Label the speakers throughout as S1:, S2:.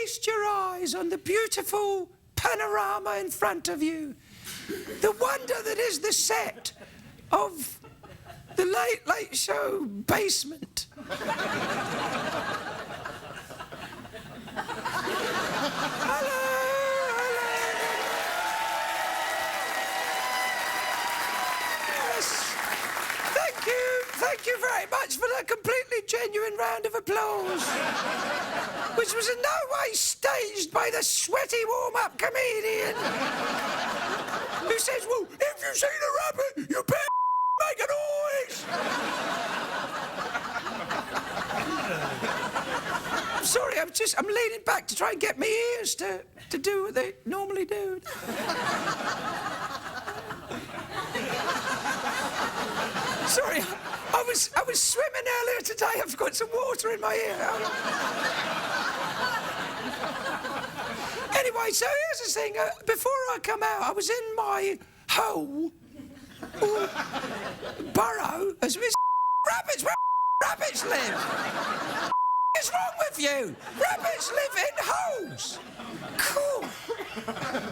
S1: feast your eyes on the beautiful panorama in front of you. The wonder that is the set of the Late Late Show basement. Hello. Thank you very much for that completely genuine round of applause, which was in no way staged by the sweaty warm-up comedian who says, well, if you see the rabbit, you better make a noise. I'm sorry, I'm leaning back to try and get my ears to do what they normally do. Sorry, I was swimming earlier today. I've got some water in my ear. Anyway, so here's the thing. Before I come out, I was in my hole, or burrow, as with rabbits. Where rabbits live? What's wrong with you? Rabbits live in holes. Cool.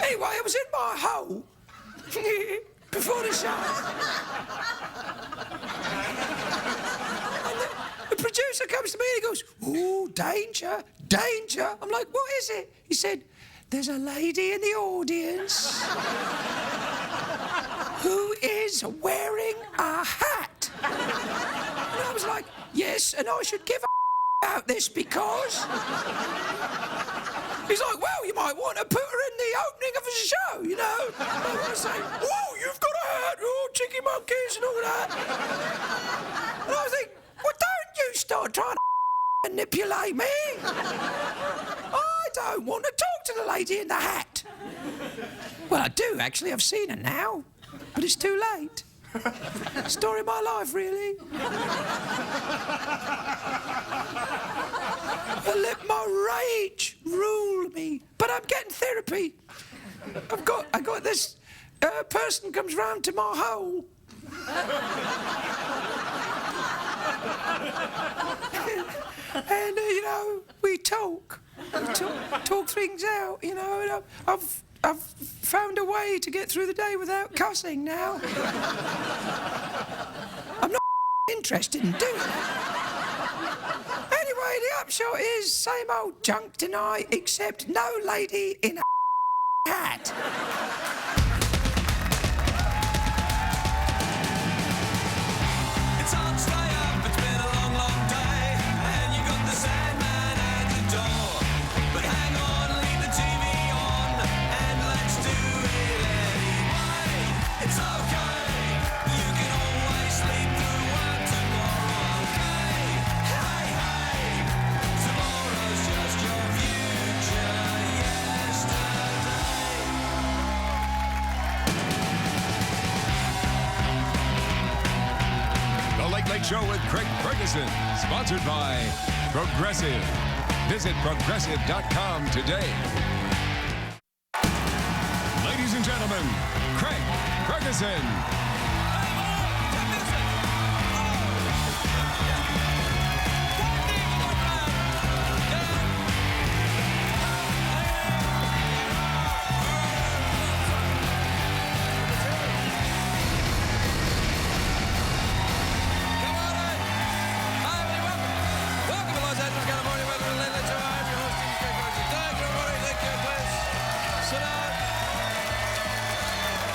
S1: Anyway, I was in my hole before the show. The producer comes to me and he goes, "Ooh, danger, danger." I'm like, "What is it?" He said, "There's a lady in the audience who is wearing a hat." And I was like, "Yes, and I should give a about this because..." He's like, "Well, you might want to put her in the opening of a show, you know." And I was like, "Whoa, you've got a hat, oh, cheeky monkeys and all that." And I was like, "Well, don't you start trying to manipulate me. I don't want to talk to the lady in the hat." Well, I do, actually. I've seen her now. But it's too late. Story of my life, really. I let my rage rule me. But I'm getting therapy. I got this person comes round to my hole. And, you know, we talk. Talk things out, you know. And I've found a way to get through the day without cussing now. I'm not interested in doing that. Anyway, the upshot is same old junk tonight, except no lady in a hat.
S2: It's hard to stay up, it's been a long, long day, and you got the Sandman at the door. But hang on, leave the TV on, and let's do it anyway. It's okay, you can always sleep through one tomorrow, okay? Hey, hey, tomorrow's just your future yesterday.
S3: The Late Late Show with Craig Ferguson, sponsored by Progressive. Visit progressive.com today. Ladies and gentlemen, Craig Ferguson.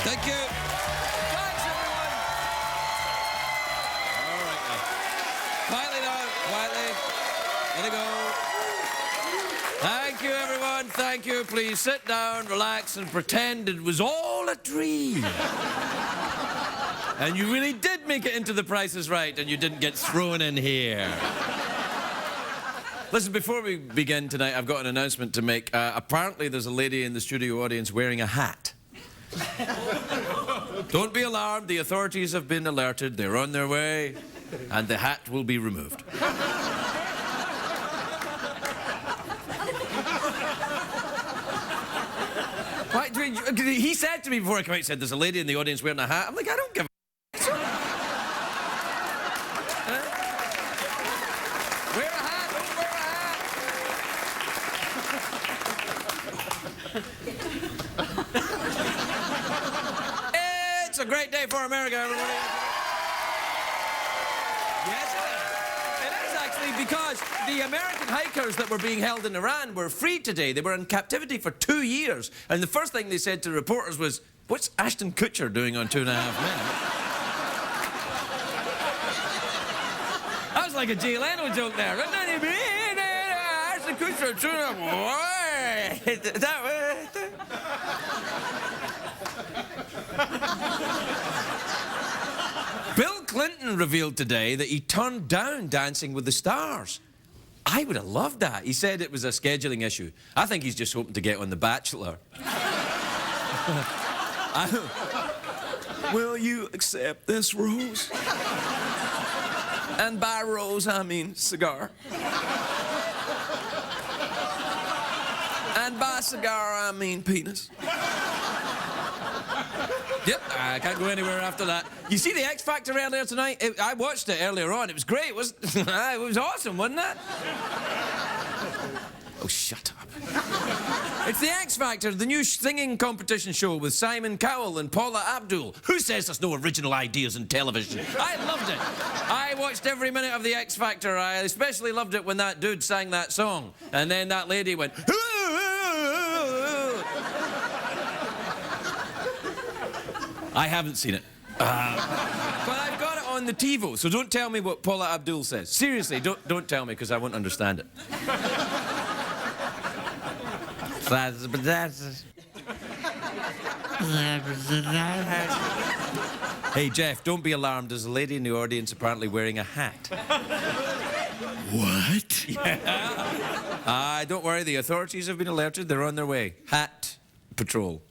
S2: Thank you. Thanks, everyone. All right, now. Quietly now. Quietly. Let it go. Thank you, everyone. Thank you. Please sit down, relax, and pretend it was all a dream. And you really did make it into The Price is Right, and you didn't get thrown in here. Listen, before we begin tonight, I've got an announcement to make. Apparently, there's a lady in the studio audience wearing a hat. Don't be alarmed, the authorities have been alerted, they're on their way, and the hat will be removed. What, he said to me before I came out, he said, "There's a lady in the audience wearing a hat." I'm like, I don't give a Wear a hat, don't wear a hat.
S1: a great day for America, everybody. Yes, it is actually, because the American hikers that were being held in Iran were freed today. They were in captivity for 2 years. And the first thing they said to reporters was, "What's Ashton Kutcher doing on 2.5 Men?" That was like a Jay Leno joke there. Ashton Kutcher, 2.5 Bill Clinton revealed today that he turned down Dancing with the Stars. I would have loved that. He said it was a scheduling issue. I think he's just hoping to get on The Bachelor. Will you accept this rose? And by rose, I mean cigar. And by cigar, I mean penis. Yep, I can't go anywhere after that. You see the X Factor earlier tonight? I watched it earlier on. It was great. It was awesome, wasn't it? Oh, shut up. It's the X Factor, the new singing competition show with Simon Cowell and Paula Abdul. Who says there's no original ideas in television? I loved it. I watched every minute of the X Factor. I especially loved it when that dude sang that song. And then that lady went... I haven't seen it. But I've got it on the TiVo, so don't tell me what Paula Abdul says. Seriously, don't tell me, because I won't understand it. Hey, Jeff, don't be alarmed. There's a lady in the audience apparently wearing a hat.
S4: What?
S1: Yeah. Don't worry, the authorities have been alerted. They're on their way. Hat patrol.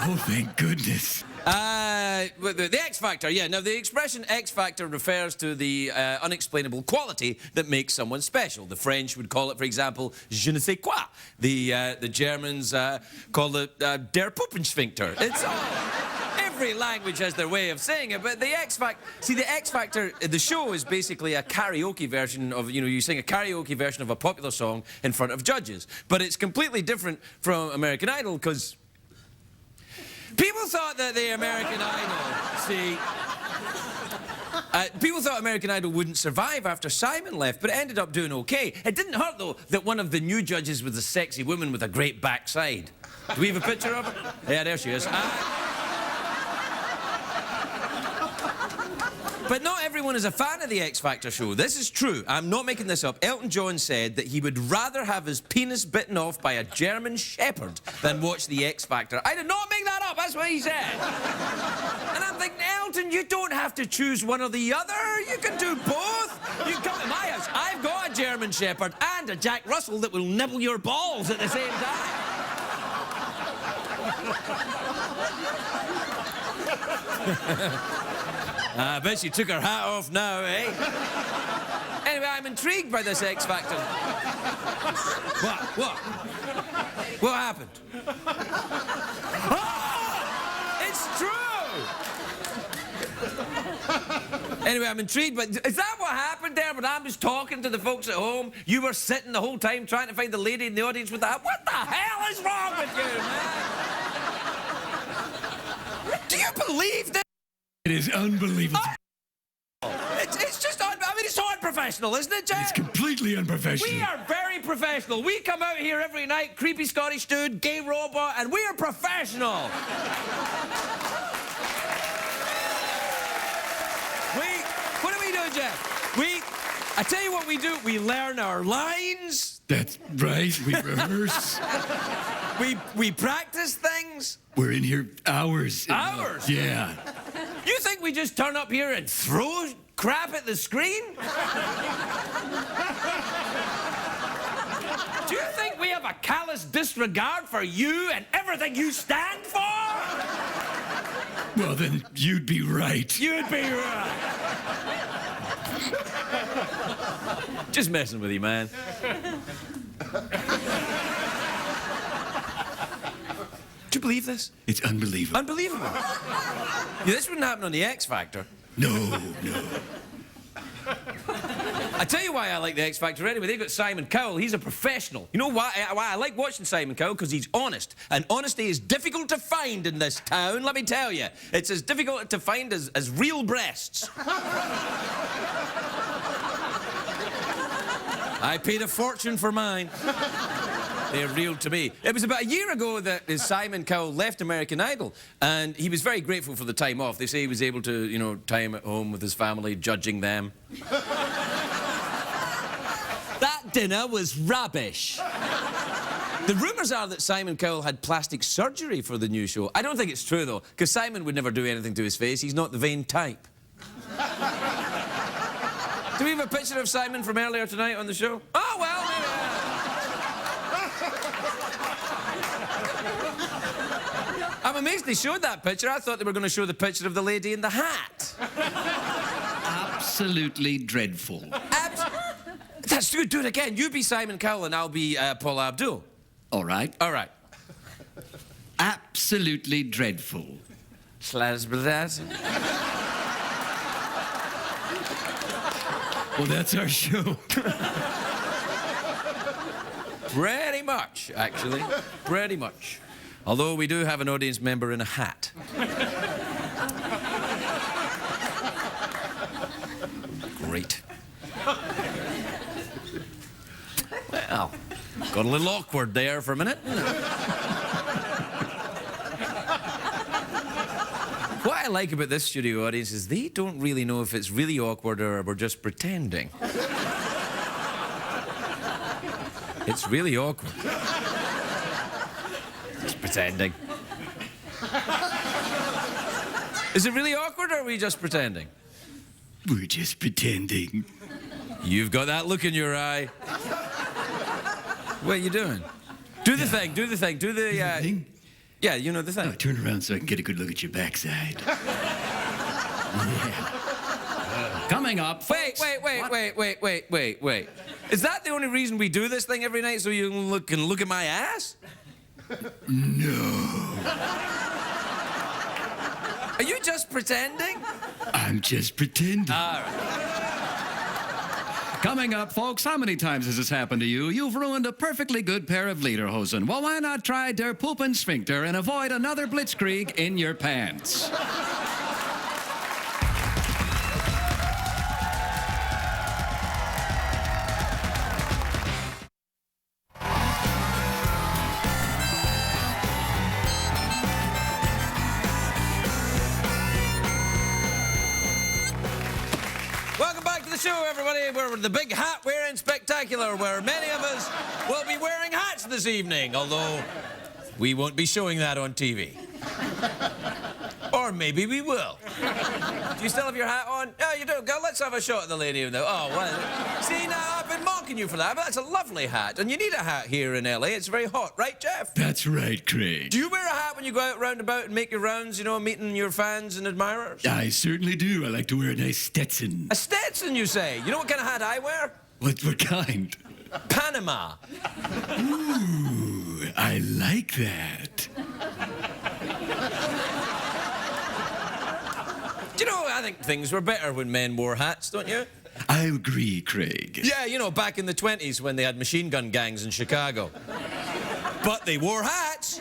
S4: Oh, thank goodness.
S1: The X Factor, yeah. Now, the expression X Factor refers to the unexplainable quality that makes someone special. The French would call it, for example, je ne sais quoi. The Germans call it der Puppensphincter. It's all... Every language has their way of saying it, but the X Factor... See, the X Factor, the show is basically a karaoke version of, you sing a karaoke version of a popular song in front of judges. But it's completely different from American Idol, because... People thought that the American Idol, people thought American Idol wouldn't survive after Simon left, but it ended up doing okay. It didn't hurt, though, that one of the new judges was a sexy woman with a great backside. Do we have a picture of her? Yeah, there she is. But not everyone is a fan of the X Factor show. This is true. I'm not making this up. Elton John said that he would rather have his penis bitten off by a German shepherd than watch the X Factor. I did not make that up. That's what he said. And I'm thinking, Elton, you don't have to choose one or the other. You can do both. You can come to my house. I've got a German shepherd and a Jack Russell that will nibble your balls at the same time. I bet she took her hat off now, eh? Anyway, I'm intrigued by this X Factor. What? What happened? Ah! It's true! Anyway, I'm intrigued, but is that what happened there? But I'm just talking to the folks at home. You were sitting the whole time trying to find the lady in the audience with the hat. What the hell is wrong with you, man? Do you believe this?
S4: It is unbelievable.
S1: It's just, it's so unprofessional, isn't it, Jack?
S4: It's completely unprofessional.
S1: We are very professional. We come out here every night, creepy Scottish dude, gay robot, and we are professional. What do we do, Jeff? I tell you what we do. We learn our lines.
S4: That's right. We rehearse.
S1: We practice things.
S4: We're in here hours.
S1: Hours?
S4: Yeah.
S1: You think we just turn up here and throw crap at the screen? Do you think we have a callous disregard for you and everything you stand for?
S4: Well, then you'd be right.
S1: You'd be right. Just messing with you, man. Do you believe this?
S4: It's unbelievable.
S1: Unbelievable. Yeah, this wouldn't happen on the X Factor.
S4: No.
S1: I tell you why I like the X Factor anyway. They've got Simon Cowell. He's a professional. You know why I like watching Simon Cowell? Because he's honest. And honesty is difficult to find in this town, let me tell you. It's as difficult to find as real breasts. I paid a fortune for mine. They're real to me. It was about a year ago that Simon Cowell left American Idol, and he was very grateful for the time off. They say he was able to, you know, time at home with his family, judging them. That dinner was rubbish. The rumours are that Simon Cowell had plastic surgery for the new show. I don't think it's true, though, because Simon would never do anything to his face. He's not the vain type. Do we have a picture of Simon from earlier tonight on the show? Oh, well, maybe. I'm amazed they showed that picture. I thought they were going to show the picture of the lady in the hat.
S4: Absolutely dreadful.
S1: That's good. Do it again. You be Simon Cowell and I'll be Paula Abdul.
S4: All right.
S1: All right.
S4: Absolutely dreadful. Well, that's our show.
S1: Pretty much, actually. Pretty much. Although we do have an audience member in a hat. Great. Well, got a little awkward there for a minute. What I like about this studio audience is they don't really know if it's really awkward or we're just pretending. It's really awkward. Just pretending. Is it really awkward or are we just pretending?
S4: We're just pretending.
S1: You've got that look in your eye. What are you doing? Do the thing, do the thing, do the...
S4: thing?
S1: Yeah, you know the thing.
S4: Oh, turn around so I can get a good look at your backside. Yeah. Coming up...
S1: Wait. Is that the only reason we do this thing every night, so you can look at my ass?
S4: No.
S1: Are you just pretending?
S4: I'm just pretending.
S1: All right.
S5: Coming up, folks, how many times has this happened to you? You've ruined a perfectly good pair of lederhosen. Well, why not try Der Poopin' Sphincter and avoid another blitzkrieg in your pants?
S1: Welcome back to the show, everybody. We're the big hat-wearing spectacular, where many of us will be wearing hats this evening, although we won't be showing that on TV. Or maybe we will. Do you still have your hat on? Yeah, you do. Go, let's have a shot at the lady. Oh, well. See, now, I've been mocking you for that, but that's a lovely hat. And you need a hat here in LA. It's very hot, right, Jeff?
S4: That's right, Craig.
S1: Do you wear a hat when you go out round about and make your rounds, you know, meeting your fans and admirers?
S4: I certainly do. I like to wear a nice Stetson.
S1: A Stetson, you say? You know what kind of hat I wear?
S4: What kind?
S1: Panama.
S4: Ooh, I like that.
S1: Do you know, I think things were better when men wore hats, don't you?
S4: I agree, Craig.
S1: Yeah, you know, back in the 20s when they had machine gun gangs in Chicago. But they wore hats.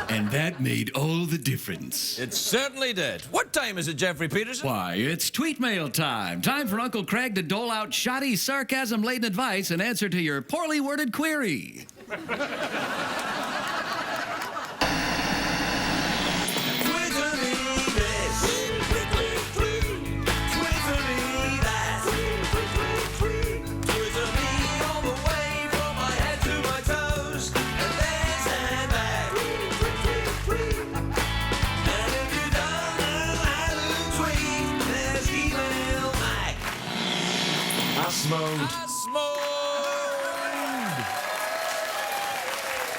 S4: And that made all the difference.
S1: It certainly did. What time is it, Jeffrey Peterson?
S5: Why, it's tweet mail time. Time for Uncle Craig to dole out shoddy, sarcasm-laden advice in answer to your poorly worded query.
S3: Mode.
S1: All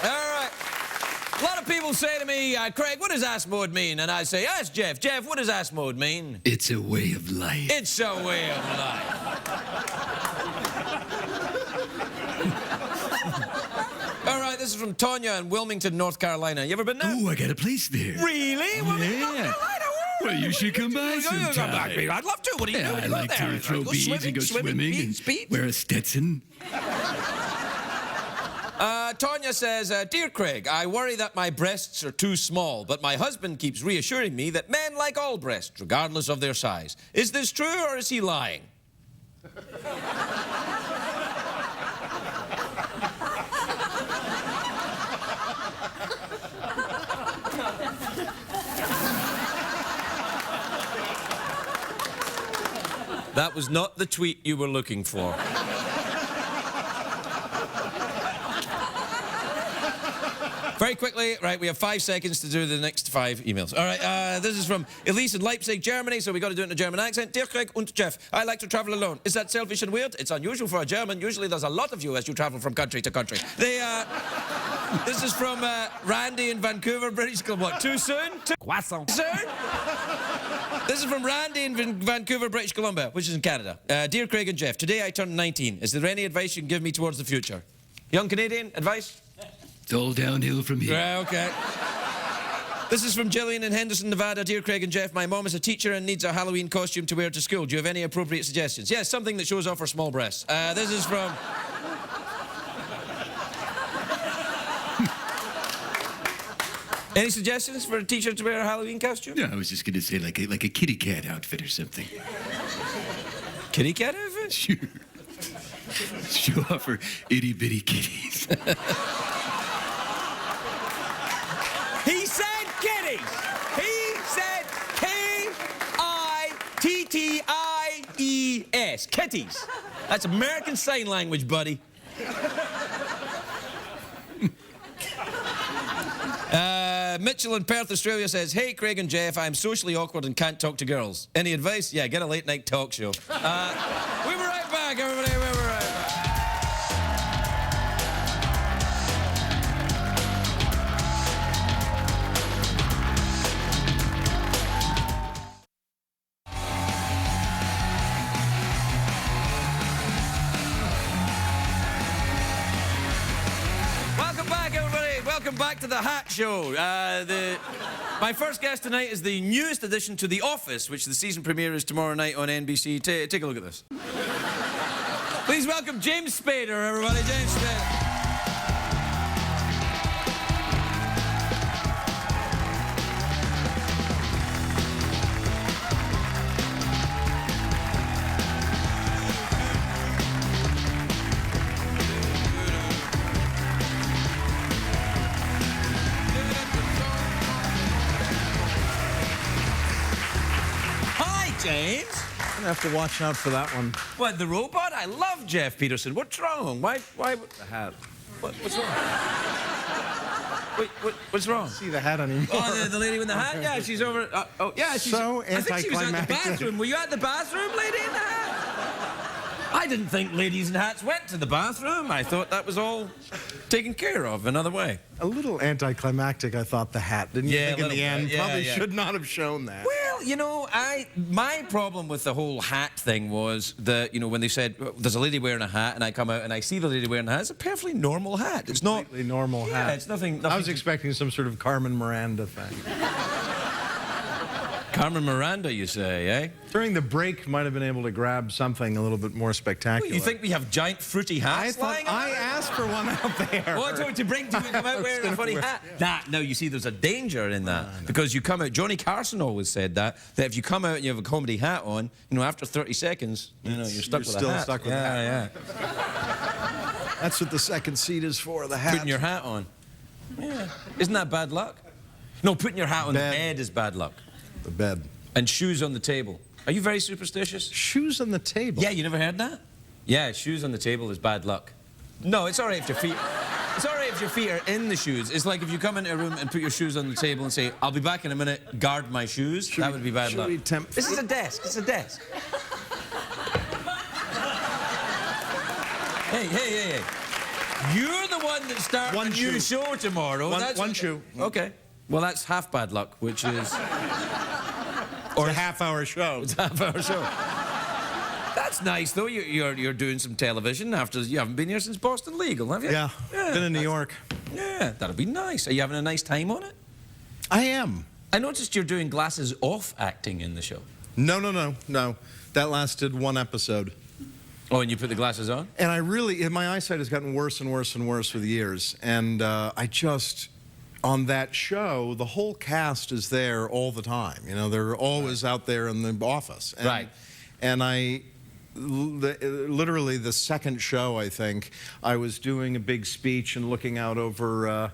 S1: right. A lot of people say to me, Craig, what does ass mode mean? And I say, ask Jeff. Jeff, what does ass mode mean?
S4: It's a way of life.
S1: It's a way of life. All right, this is from Tonya in Wilmington, North Carolina. You ever been there?
S4: Oh, I got a place there.
S1: Really? Wilmington, North
S4: Yeah.
S1: Carolina?
S4: Well, you should come by sometime.
S1: I'd love to. What do you do?
S4: Yeah, I
S1: You go
S4: like
S1: there.
S4: to throw
S1: Go
S4: beads and go swimming
S1: beads,
S4: and
S1: beads.
S4: wear a Stetson.
S1: Tanya says, Dear Craig, I worry that my breasts are too small, but my husband keeps reassuring me that men like all breasts, regardless of their size. Is this true, or is he lying? That was not the tweet you were looking for. Very quickly, right, we have 5 seconds to do the next 5 emails. All right, this is from Elise in Leipzig, Germany, so we got to do it in a German accent. Dear Craig und Jeff, I like to travel alone. Is that selfish and weird? It's unusual for a German. Usually there's a lot of you as you travel from country to country. This is from Randy in Vancouver, British Columbia. What, too soon? Croissant. Soon? This is from Randy in Vancouver, British Columbia, which is in Canada. Dear Craig and Jeff, today I turned 19. Is there any advice you can give me towards the future? Young Canadian, advice?
S4: It's all downhill from here.
S1: Right, okay. This is from Gillian in Henderson, Nevada. Dear Craig and Jeff, my mom is a teacher and needs a Halloween costume to wear to school. Do you have any appropriate suggestions? Yes, something that shows off her small breasts. This is from... Any suggestions for a teacher to wear a Halloween costume?
S4: Yeah, I was just going to say like a kitty cat outfit or something.
S1: Kitty cat outfit?
S4: Sure. Show off her itty-bitty kitties.
S1: He said kitties! He said K-I-T-T-I-E-S. Kitties. That's American Sign Language, buddy. Mitchell in Perth, Australia says, Hey, Craig and Jeff, I'm socially awkward and can't talk to girls. Any advice? Yeah, get a late-night talk show. We'll be right back, everybody. We'll be right back. Welcome back to the Hat Show. My first guest tonight is the newest addition to The Office, which the season premiere is tomorrow night on NBC. Take a look at this. Please welcome James Spader, everybody. James Spader. James?
S6: I'm gonna have to watch out for that one.
S1: What, the robot? I love Jeff Peterson. What's wrong? Why?
S6: The hat.
S1: What's wrong? Wait, what's wrong?
S6: See the hat anymore.
S1: Oh, the lady with the hat? Yeah, she's over. Yeah, she's.
S6: So
S1: I think she was at the
S6: anticlimactic.
S1: bathroom. Were you at the bathroom, lady in the hat? I didn't think ladies in hats went to the bathroom. I thought that was all taken care of another way.
S6: A little anticlimactic, I thought, the hat. Didn't you
S1: Yeah,
S6: think in
S1: a
S6: the
S1: little
S6: end?
S1: bit. Yeah,
S6: Probably
S1: yeah.
S6: should not have shown that.
S1: Well, you know, my problem with the whole hat thing was that, you know, when they said, there's a lady wearing a hat, and I come out and I see the lady wearing a hat, it's a perfectly normal hat. It's not...
S6: Completely normal hat.
S1: Yeah, it's nothing
S6: I was expecting some sort of Carmen Miranda thing.
S1: Carmen Miranda, you say, eh?
S6: During the break, might have been able to grab something a little bit more spectacular.
S1: You think we have giant fruity hats lying
S6: I
S1: around?
S6: asked for one out there.
S1: Oh, to come out wearing a funny hat. No, you see, there's a danger in that. Because you come out, Johnny Carson always said that if you come out and you have a comedy hat on, you know, after 30 seconds, you know, you're stuck with a
S6: still
S1: hat.
S6: stuck with a hat.
S1: Yeah.
S6: That's what the second seat is for, the hat.
S1: Putting your hat on. Yeah. Isn't that bad luck? No, putting your hat on the bed is bad luck.
S6: The bed.
S1: And shoes on the table. Are you very superstitious?
S6: Shoes on the table?
S1: Yeah, you never heard that? Yeah, shoes on the table is bad luck. No, it's all right if your feet... It's all right if your feet are in the shoes. It's like if you come into a room and put your shoes on the table and say, I'll be back in a minute, guard my shoes. That would be bad luck. This is a desk. It's a desk. Hey. You're the one that starts a new show tomorrow.
S6: One shoe.
S1: Okay. Well, that's half bad luck, which is...
S6: Or a half-hour show.
S1: It's a half-hour show. That's nice, though. You're doing some television after you haven't been here since Boston Legal, have you?
S6: Yeah. Been in New York.
S1: Yeah, that'll be nice. Are you having a nice time on it?
S6: I am.
S1: I noticed you're doing glasses off acting in the show.
S6: No. That lasted one episode.
S1: Oh, and you put the glasses on?
S6: And my eyesight has gotten worse and worse and worse with the years. And on that show, the whole cast is there all the time. You know, they're always out there in the office. And,
S1: Right.
S6: And literally the second show, I think, I was doing a big speech and looking out over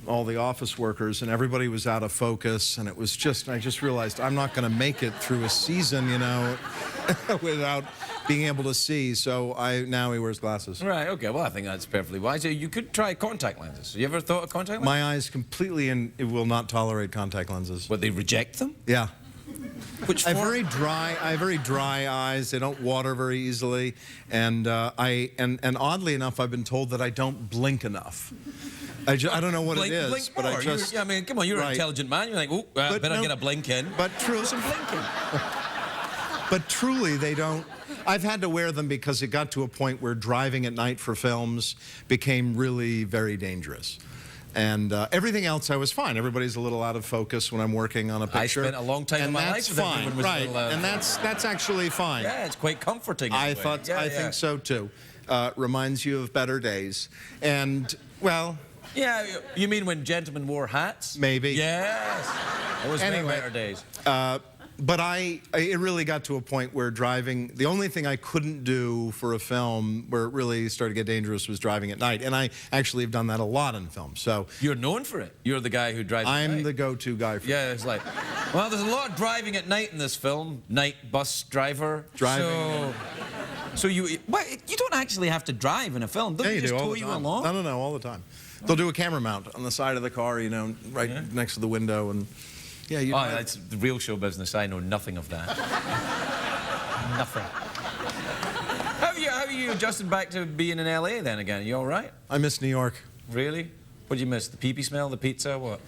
S6: all the office workers, and everybody was out of focus, and it was just, I just realized I'm not going to make it through a season, you know, without being able to see. So now he wears glasses.
S1: Right, okay, well, I think that's perfectly wise. You could try contact lenses. Have you ever thought of contact lenses?
S6: My eyes completely, and it will not tolerate contact lenses.
S1: But they reject them?
S6: Yeah.
S1: Which
S6: I have very dry eyes. They don't water very easily, and and oddly enough, I've been told that I don't blink enough. I don't know what it is,
S1: blink
S6: but
S1: more.
S6: I just.
S1: I mean, come on, you're an intelligent man. You're like, oh, better get a blink in.
S6: But truly,
S1: some blinking.
S6: But truly, they don't. I've had to wear them because it got to a point where driving at night for films became really very dangerous. And everything else, I was fine. Everybody's a little out of focus when I'm working on a picture.
S1: I spent a long time in my life with
S6: fine,
S1: everyone was
S6: right?
S1: little,
S6: And that's actually fine.
S1: Yeah, it's quite comforting.
S6: I think so too. Reminds you of better days. And well.
S1: Yeah, you mean when gentlemen wore hats?
S6: Maybe.
S1: Yes. It was way better days.
S6: But it really got to a point where driving, the only thing I couldn't do for a film where it really started to get dangerous was driving at night. And I actually have done that a lot in films. So
S1: you're known for it. You're the guy who drives at night.
S6: I'm the go-to guy for it.
S1: Yeah, it's like, well, there's a lot of driving at night in this film. Night bus driver.
S6: Driving.
S1: So you don't actually have to drive in a film. Don't
S6: Yeah,
S1: you just
S6: do all
S1: tow
S6: the
S1: you
S6: time.
S1: along?
S6: No, all the time. They'll do a camera mount on the side of the car, you know, right next to the window, and yeah, you.
S1: Oh, that's the real show business. I know nothing of that. Nothing. How are you adjusting back to being in LA then again? Are you all right?
S6: I miss New York.
S1: Really? What did you miss? The pee-pee smell, the pizza, what?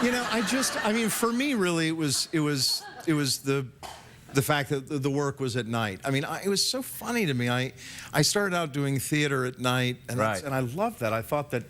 S6: You know, I mean, for me, really, it was the fact that the work was at night. I mean, it was so funny to me. I started out doing theater at night, and I loved that. I thought that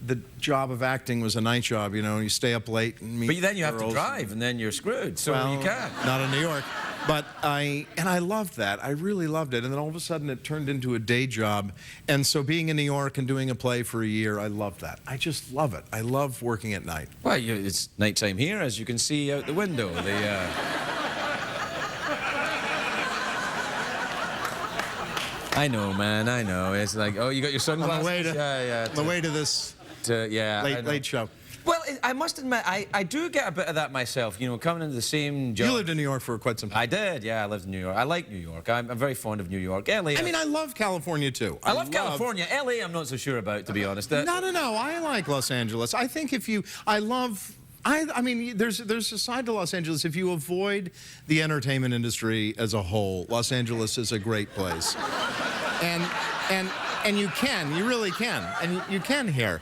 S6: the job of acting was a night job, you know, and you stay up late and meet
S1: But then you have to
S6: girls
S1: drive, and then you're screwed, so
S6: well,
S1: you can't.
S6: Not in New York. But I loved that. I really loved it. And then all of a sudden it turned into a day job. And so being in New York and doing a play for a year, I loved that. I just love it. I love working at night.
S1: Well, it's nighttime here, as you can see out the window. I know, man, I know. It's like, oh, you got your sunglasses?
S6: On the way to this late show.
S1: Well, I must admit, I do get a bit of that myself, you know, coming into the same job.
S6: You lived in New York for quite some time.
S1: I did, yeah, I lived in New York. I like New York. I'm very fond of New York. LA.
S6: I mean, I love California, too.
S1: I love California. LA, I'm not so sure about, to be honest.
S6: No. I like Los Angeles. I think I mean, there's a side to Los Angeles. If you avoid the entertainment industry as a whole, Los Angeles is a great place. And you really can. And you can here.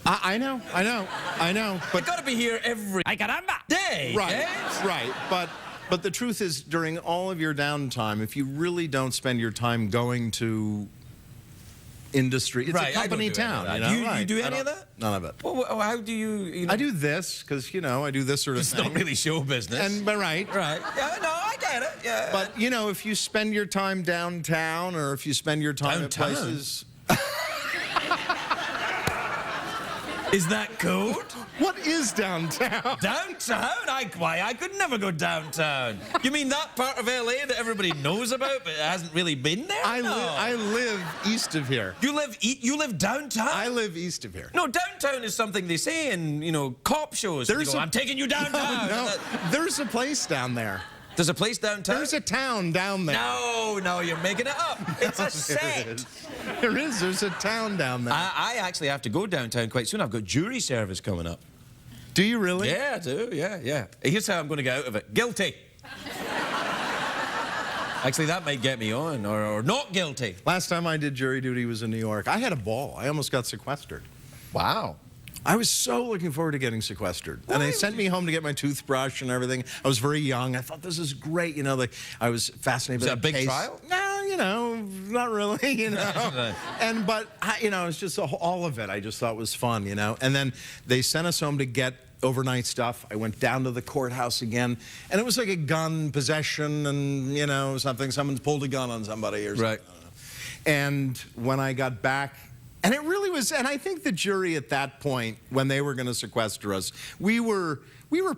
S6: I know. But
S1: I gotta be here every day.
S6: Right. But the truth is, during all of your downtime, if you really don't spend your time going to industry, it's a company town. You know?
S1: You do any of that?
S6: None of it.
S1: Well, how do you know?
S6: I do this because I do this sort of thing.
S1: It's not really show business.
S6: Right.
S1: Yeah, no, I get it. Yeah.
S6: But if you spend your time downtown, or if you spend your time at places.
S1: Is that code?
S6: What is downtown?
S1: Downtown? I could never go downtown. You mean that part of LA that everybody knows about but hasn't really been there?
S6: I live east of here.
S1: You live downtown?
S6: I live east of here.
S1: No, downtown is something they say in cop shows. I'm taking you downtown.
S6: No, there's a place down there.
S1: There's a place downtown?
S6: There's a town down there.
S1: No, you're making it up. It's a set.
S6: There is. There's a town down there.
S1: I actually have to go downtown quite soon. I've got jury service coming up.
S6: Do you really?
S1: Yeah, I do. Yeah. Here's how I'm going to get out of it. Guilty. Actually, that might get me on, or not guilty.
S6: Last time I did jury duty was in New York. I had a ball. I almost got sequestered.
S1: Wow.
S6: I was so looking forward to getting sequestered. And they sent me home to get my toothbrush and everything. I was very young. I thought, this is great. I was fascinated by the case.
S1: Was that a big trial?
S6: No, not really, But, it was just all of it I just thought was fun, And then they sent us home to get overnight stuff. I went down to the courthouse again, and it was like a gun possession and, you know, someone's pulled a gun on somebody or something.
S1: Right.
S6: And when I got back, and it really was, and I think the jury at that point, when they were going to sequester us, we were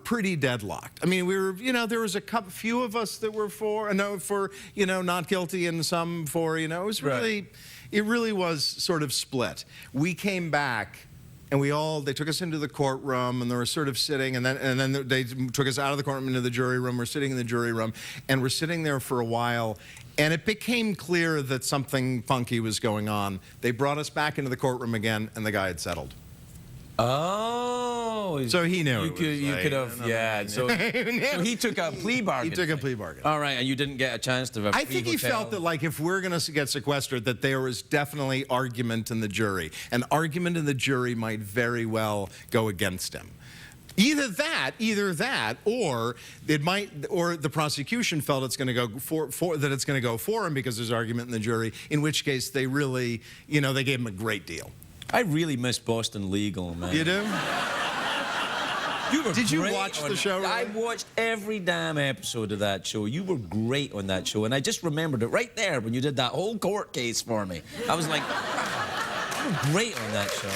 S6: pretty deadlocked. I mean, we were, you know, there was a few of us that were for, you know, not guilty, and some for, you know, it was really, it really was sort of split. We came back, and they took us into the courtroom, and they were sort of sitting, and then they took us out of the courtroom into the jury room. We're sitting in the jury room, and we're sitting there for a while, and it became clear that something funky was going on. They brought us back into the courtroom again, and the guy had settled.
S1: Oh.
S6: So he knew.
S1: You could have, yeah. So he took a plea bargain.
S6: He took a plea bargain.
S1: All right, and you didn't get a chance to have a
S6: I think he felt that, like, if we're going to get sequestered, that there was definitely argument in the jury. An argument in the jury might very well go against him. Either that, or it might, or the prosecution felt it's going to go that it's going to go for him because there's argument in the jury. In which case, they really, you know, they gave him a great deal.
S1: I really miss Boston Legal, man.
S6: You do? Did you watch the show?
S1: I watched every damn episode of that show. You were great on that show, and I just remembered it right there when you did that whole court case for me. I was like, you were great on that show.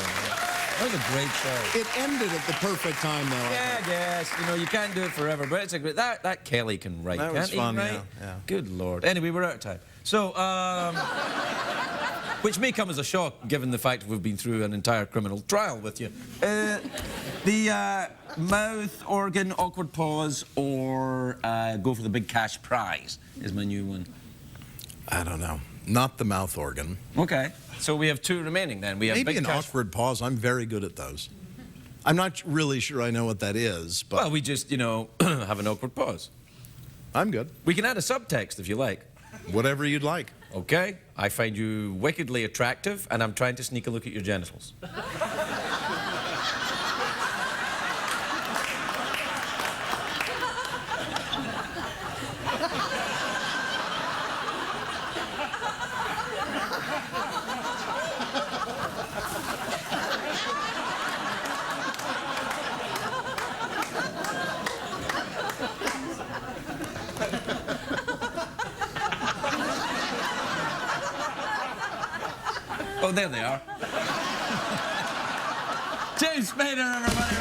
S1: That was a great show.
S6: It ended at the perfect time, though.
S1: Yeah, yes. You know, you can't do it forever, but it's a great. That Kelly can write.
S6: That was fun,
S1: can't he, right?
S6: Yeah.
S1: Good Lord. Anyway, we're out of time. So, which may come as a shock, given the fact we've been through an entire criminal trial with you. The mouth organ, awkward pause, or go for the big cash prize is my new one.
S6: I don't know. Not the mouth organ.
S1: Okay. So we have two remaining then. We have
S6: Maybe
S1: big
S6: an
S1: cash.
S6: awkward pause. I'm very good at those. I'm not really sure I know what that is, but
S1: Well, we just, you know, have an awkward pause.
S6: I'm good.
S1: We can add a subtext if you like.
S6: Whatever you'd like.
S1: Okay, I find you wickedly attractive, and I'm trying to sneak a look at your genitals. Oh, there they are. James Spader, everybody.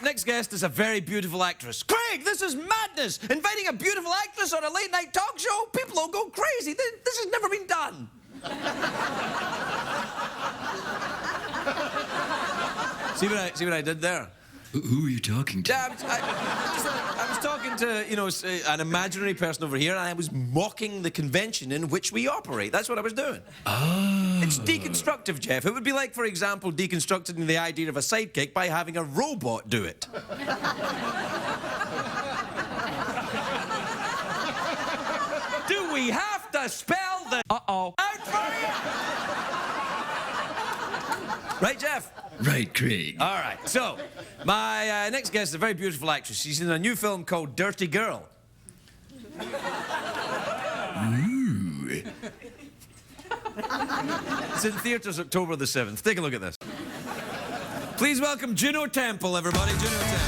S1: Next guest is a very beautiful actress. Craig, this is madness! Inviting a beautiful actress on a late-night talk show? People will go crazy. This has never been done. See what I did there?
S4: Who are you talking to?
S1: Yeah, I was talking to, you know, an imaginary person over here, and I was mocking the convention in which we operate. That's what I was doing.
S4: Oh.
S1: It's deconstructive, Jeff. It would be like, for example, deconstructing the idea of a sidekick by having a robot do it. Do we have to spell the out for you? Right, Jeff?
S4: Right, Craig.
S1: All right, so my next guest is a very beautiful actress. She's in a new film called Dirty Girl.
S4: Ooh.
S1: It's in theaters October the 7th. Take a look at this. Please welcome Juno Temple, everybody. Juno Temple.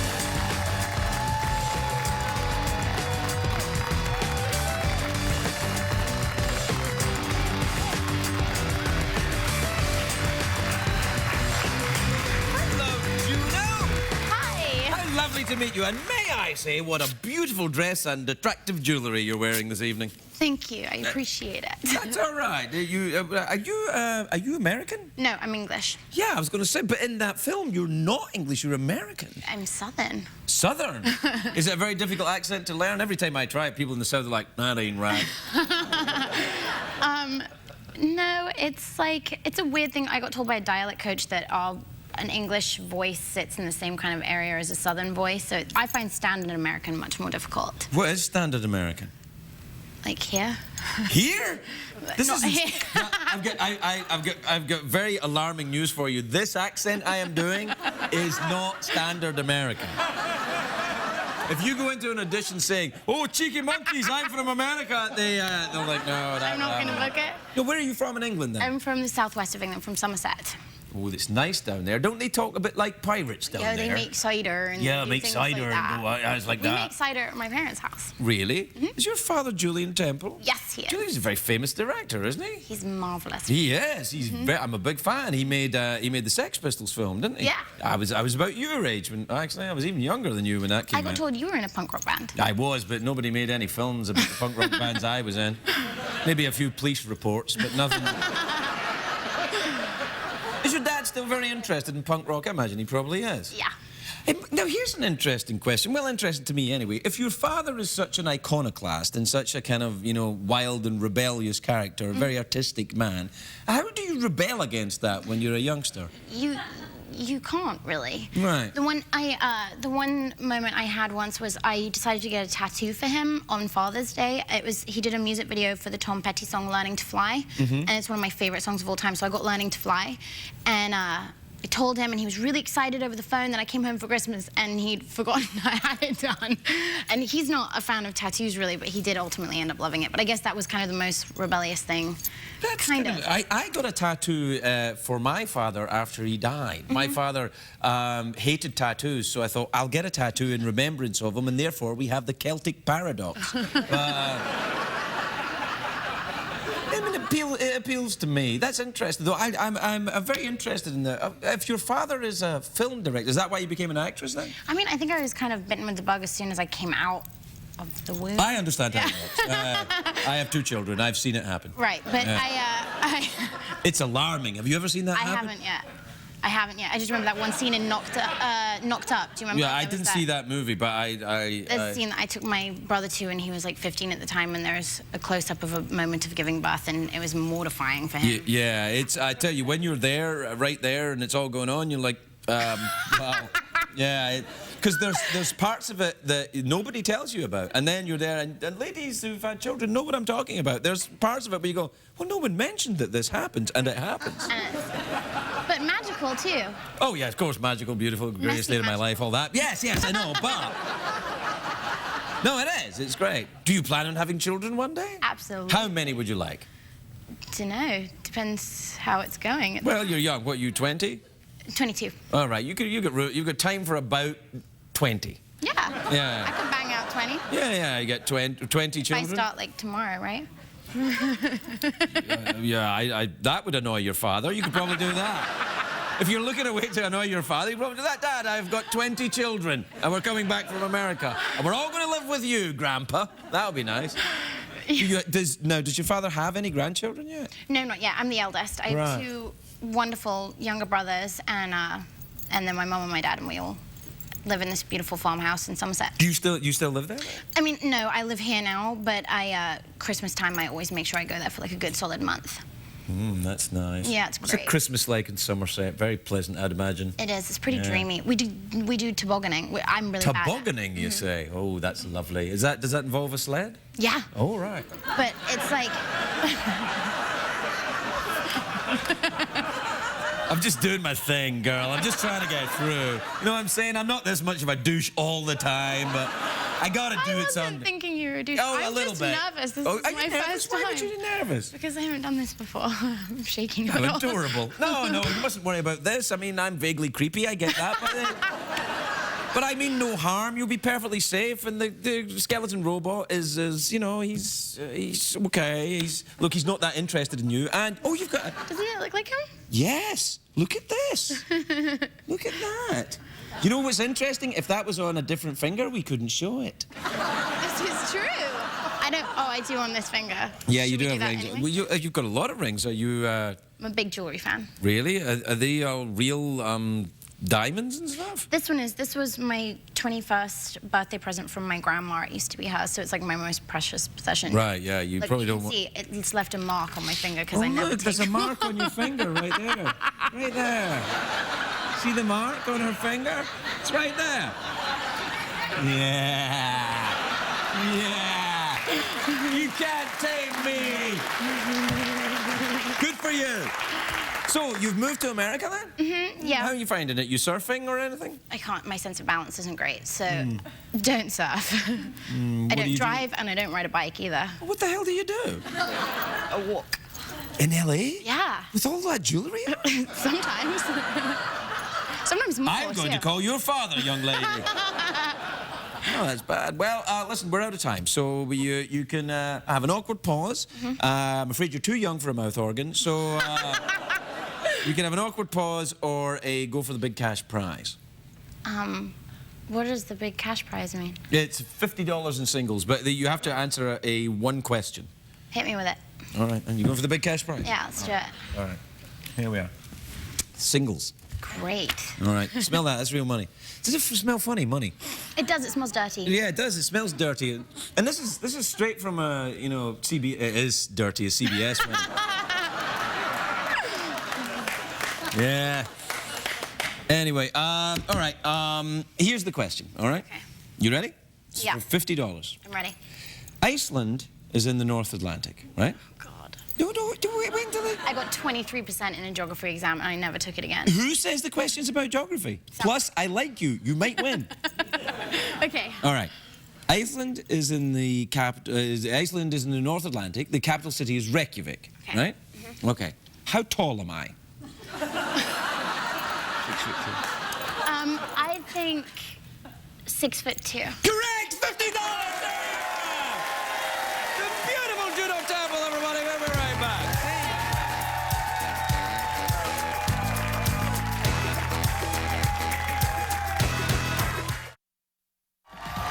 S1: Lovely to meet you, and may I say, what a beautiful dress and attractive jewellery you're wearing this evening.
S7: Thank you. I appreciate it.
S1: That's all right. Are you American?
S7: No, I'm English.
S1: Yeah, I was going to say, but in that film, you're not English. You're American.
S7: I'm Southern.
S1: Southern? Is it a very difficult accent to learn? Every time I try it, people in the South are like, that ain't right.
S7: No, it's like, it's a weird thing. I got told by a dialect coach that an English voice sits in the same kind of area as a Southern voice, so I find standard American much more difficult.
S1: What is standard American?
S7: Like here.
S8: Here? This
S7: Not
S8: is.
S7: here.
S8: I've got very alarming news for you. This accent I am doing is not standard American. If you go into an audition saying, "Oh, cheeky monkeys, I'm from America," they're like, "No,
S7: I'm not going to book it.
S8: No, where are you from in England then?
S7: I'm from the southwest of England, from Somerset.
S8: Oh, it's nice down there. Don't they talk a bit like pirates down
S7: Yeah,
S8: there?
S7: they make cider and
S8: Yeah,
S7: do
S8: make
S7: things
S8: cider
S7: like that.
S8: and I was like
S7: We
S8: that.
S7: make cider at my parents' house.
S8: Really? Is your father Julian Temple?
S7: Yes, he is.
S8: Julian's a very famous director, isn't he?
S7: He's marvelous.
S8: He is. He's. I'm a big fan. He made the Sex Pistols film, didn't he?
S7: Yeah.
S8: I was about your age when actually I was even younger than you when that came
S7: I got
S8: out.
S7: told you were in a punk rock band.
S8: I was, but nobody made any films about the punk rock bands I was in. Maybe a few police reports, but nothing. Is your dad still very interested in punk rock? I imagine he probably is.
S7: Yeah.
S8: Now, here's an interesting question. Well, interesting to me anyway. If your father is such an iconoclast and such a kind of, wild and rebellious character, a very artistic man, how do you rebel against that when you're a youngster?
S7: You can't really.
S8: Right.
S7: The one moment I had once was I decided to get a tattoo for him on Father's Day. He did a music video for the Tom Petty song "Learning to Fly," and it's one of my favorite songs of all time. So I got "Learning to Fly," and I told him, and he was really excited over the phone. Then I came home for Christmas, and he'd forgotten I had it done. And he's not a fan of tattoos really, but he did ultimately end up loving it. But I guess that was kind of the most rebellious thing.
S8: That's
S7: kind of.
S8: I got a tattoo for my father after he died. My father hated tattoos, so I thought I'll get a tattoo in remembrance of him, and therefore we have the Celtic paradox. I mean, it appeals to me. That's interesting, though. I'm very interested in that. If your father is a film director, is that why you became an actress then?
S7: I mean, I think I was kind of bitten with the bug as soon as I came out of the womb.
S8: I understand how it works. I have 2 children. I've seen it happen.
S7: Right, but
S8: It's alarming. Have you ever seen that happen?
S7: I haven't yet. I just remember that one scene in Knocked Up. Do you remember?
S8: Yeah, I didn't see that movie, but
S7: There's a scene that I took my brother to, and he was like 15 at the time, and there's a close-up of a moment of giving birth, and it was mortifying for him.
S8: Yeah, I tell you, when you're there, right there, and it's all going on, you're like, wow. Yeah, because there's parts of it that nobody tells you about, and then you're there, and ladies who've had children know what I'm talking about. There's parts of it where you go, well, no one mentioned that this happened, and it happens.
S7: But magical too.
S8: Oh yeah, of course, magical, beautiful, greatest day of my life, all that. Yes, I know, but no, it is. It's great. Do you plan on having children one day?
S7: Absolutely.
S8: How many would you like?
S7: Dunno. Depends how it's going.
S8: Well, you're young. What, you 20?
S7: 22.
S8: All right, you've got time for about 20.
S7: Yeah.
S8: Yeah.
S7: I could bang out 20.
S8: Yeah, you get 20 children.
S7: If I start like tomorrow, right?
S8: That would annoy your father. You could probably do that. If you're looking at a way to annoy your father, you probably do that. Dad, I've got 20 children, and we're coming back from America, and we're all going to live with you, Grandpa. That would be nice. Does your father have any grandchildren yet?
S7: No, not yet. I'm the eldest. I have 2 wonderful younger brothers, and then my mum and my dad, and we all live in this beautiful farmhouse in Somerset.
S8: Do you still live there?
S7: I mean, no, I live here now, but Christmas time, I always make sure I go there for like a good solid month.
S8: That's nice.
S7: Yeah, it's great.
S8: What's a Christmas like in Somerset? Very pleasant, I'd imagine.
S7: It is. It's pretty dreamy. We do tobogganing. I'm really bad at it.
S8: Tobogganing, you say? Oh, that's lovely. Does that involve a sled?
S7: Yeah.
S8: Oh, right.
S7: But it's like...
S8: I'm just doing my thing, girl. I'm just trying to get through. You know what I'm saying? I'm not this much of a douche all the time, but I gotta do
S7: I
S8: it
S7: wasn't
S8: some.
S7: thinking you were a douche.
S8: Oh,
S7: I'm
S8: a little
S7: just
S8: bit.
S7: nervous. This
S8: Are
S7: is
S8: you
S7: my
S8: nervous?
S7: first
S8: Why
S7: time.
S8: would you be nervous?
S7: Because I haven't done this before. I'm shaking.
S8: Oh, adorable. No, you mustn't worry about this. I mean, I'm vaguely creepy. I get that, but I mean no harm. You'll be perfectly safe. And the skeleton robot is he's okay. He's not that interested in you. And you've got.
S7: Doesn't it look like him?
S8: Yes. Look at this. Look at that. You know what's interesting? If that was on a different finger, we couldn't show it.
S7: This is true. I do on this finger.
S8: Yeah,
S7: Should
S8: you
S7: we
S8: do have
S7: that
S8: rings.
S7: anyway?
S8: Well, you've got a lot of rings. Are you?
S7: I'm a big jewelry fan.
S8: Really? Are they all real diamonds and stuff?
S7: This was my 21st birthday present from my grandma. It used to be hers, so it's like my most precious possession.
S8: Right. Yeah. You
S7: Like
S8: probably
S7: you
S8: don't
S7: can
S8: want.
S7: see it's left a mark on my finger because
S8: Oh,
S7: I never
S8: look,
S7: take
S8: there's a
S7: them
S8: mark
S7: off.
S8: on your finger right there. Right there. See the mark on her finger? It's right there. Yeah. Yeah. You can. can't tame me. Good for you. So, you've moved to America then?
S7: Mm-hmm, yeah.
S8: How are you finding it? You surfing or anything?
S7: I can't, my sense of balance isn't great, so don't surf. I
S8: do
S7: don't
S8: you
S7: drive and I don't ride a bike either.
S8: What the hell do you do?
S7: A walk.
S8: In L.A.?
S7: Yeah.
S8: With all that jewellery?
S7: Sometimes. Sometimes more,
S8: I'm going to call your father, young lady. Oh, that's bad. Well, listen, we're out of time, so you can have an awkward pause. I'm afraid you're too young for a mouth organ, so you can have an awkward pause or go for the big cash prize.
S7: What does the big cash prize mean?
S8: It's $50 in singles, but you have to answer one question.
S7: Hit me with it.
S8: All right, and you going for the big cash prize?
S7: Yeah, let's do it.
S8: All right, here we are. Singles.
S7: Great.
S8: All right, smell that. That's real money. Does it smell funny, money?
S7: It does, it smells dirty.
S8: Yeah, it does. It smells dirty. And this is straight from a, CB. It is dirty, a CBS one. Yeah. Anyway, all right. Here's the question. All right.
S7: Okay.
S8: You ready? It's
S7: Yeah.
S8: for $50.
S7: I'm ready.
S8: Iceland is in the North Atlantic, right?
S7: Oh, God.
S8: No, wait until the...
S7: I got 23% in a geography exam and I never took it again.
S8: Who says the question's about geography? Plus, I like you. You might win.
S7: Okay.
S8: All right. Iceland is in the Iceland is in the North Atlantic. The capital city is Reykjavik,
S7: Okay.
S8: right? Okay. How tall am I?
S7: I think 6'2".
S8: Correct! $50! The beautiful Juno Temple, everybody. We'll be right back.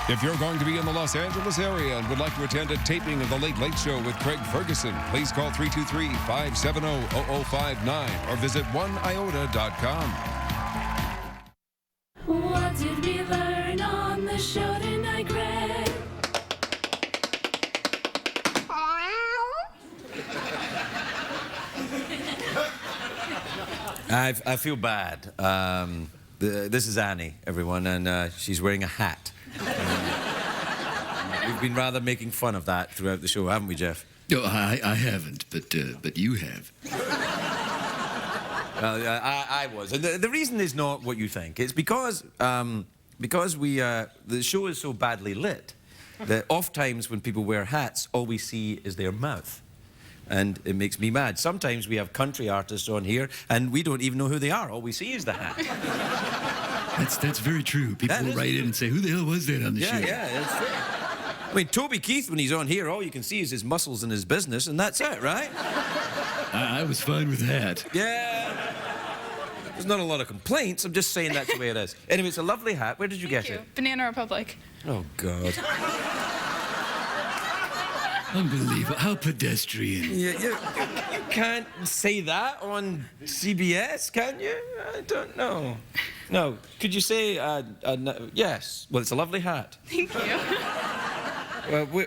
S3: If you're going to be in the Los Angeles area and would like to attend a taping of The Late Late Show with Craig Ferguson, please call 323-570-0059 or visit oneiota.com.
S9: What did we learn on the show tonight, Greg?
S8: I feel bad. This is Annie, everyone, and she's wearing a hat. We've been rather making fun of that throughout the show, haven't we, Jeff?
S4: No, I haven't, but you have.
S8: Well, I was. And the reason is not what you think. It's because the show is so badly lit that oft times when people wear hats, all we see is their mouth. And it makes me mad. Sometimes we have country artists on here, and we don't even know who they are. All we see is the hat.
S4: That's very true. People will write in and say, who the hell was that on the show?
S8: Yeah, that's true. I mean, Toby Keith, when he's on here, all you can see is his muscles and his business, and that's it, right?
S4: I was fine with that.
S8: Yeah. There's not a lot of complaints. I'm just saying that's the way it is. Anyway, it's a lovely hat. Where did you get it?
S9: Banana Republic.
S8: Oh, God.
S4: Unbelievable. How pedestrian.
S8: You can't say that on CBS, can you? I don't know. No. Could you say, yes? Well, it's a lovely hat.
S9: Thank you.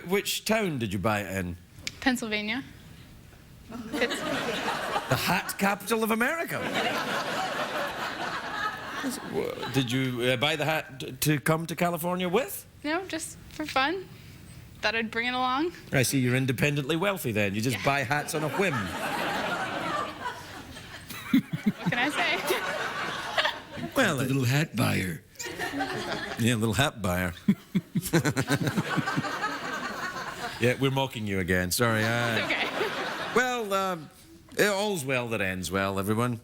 S8: Which town did you buy it in?
S9: Pennsylvania.
S8: The hat capital of America. Did you buy the hat to come to California with?
S9: No, just for fun. Thought I'd bring it along.
S8: I see you're independently wealthy then. You just buy hats on a whim.
S9: What can I say?
S8: Well,
S4: The little hat buyer.
S8: yeah, little hat buyer. Yeah, we're mocking you again. Sorry.
S9: It's okay.
S8: Well, all's well that ends well, everyone.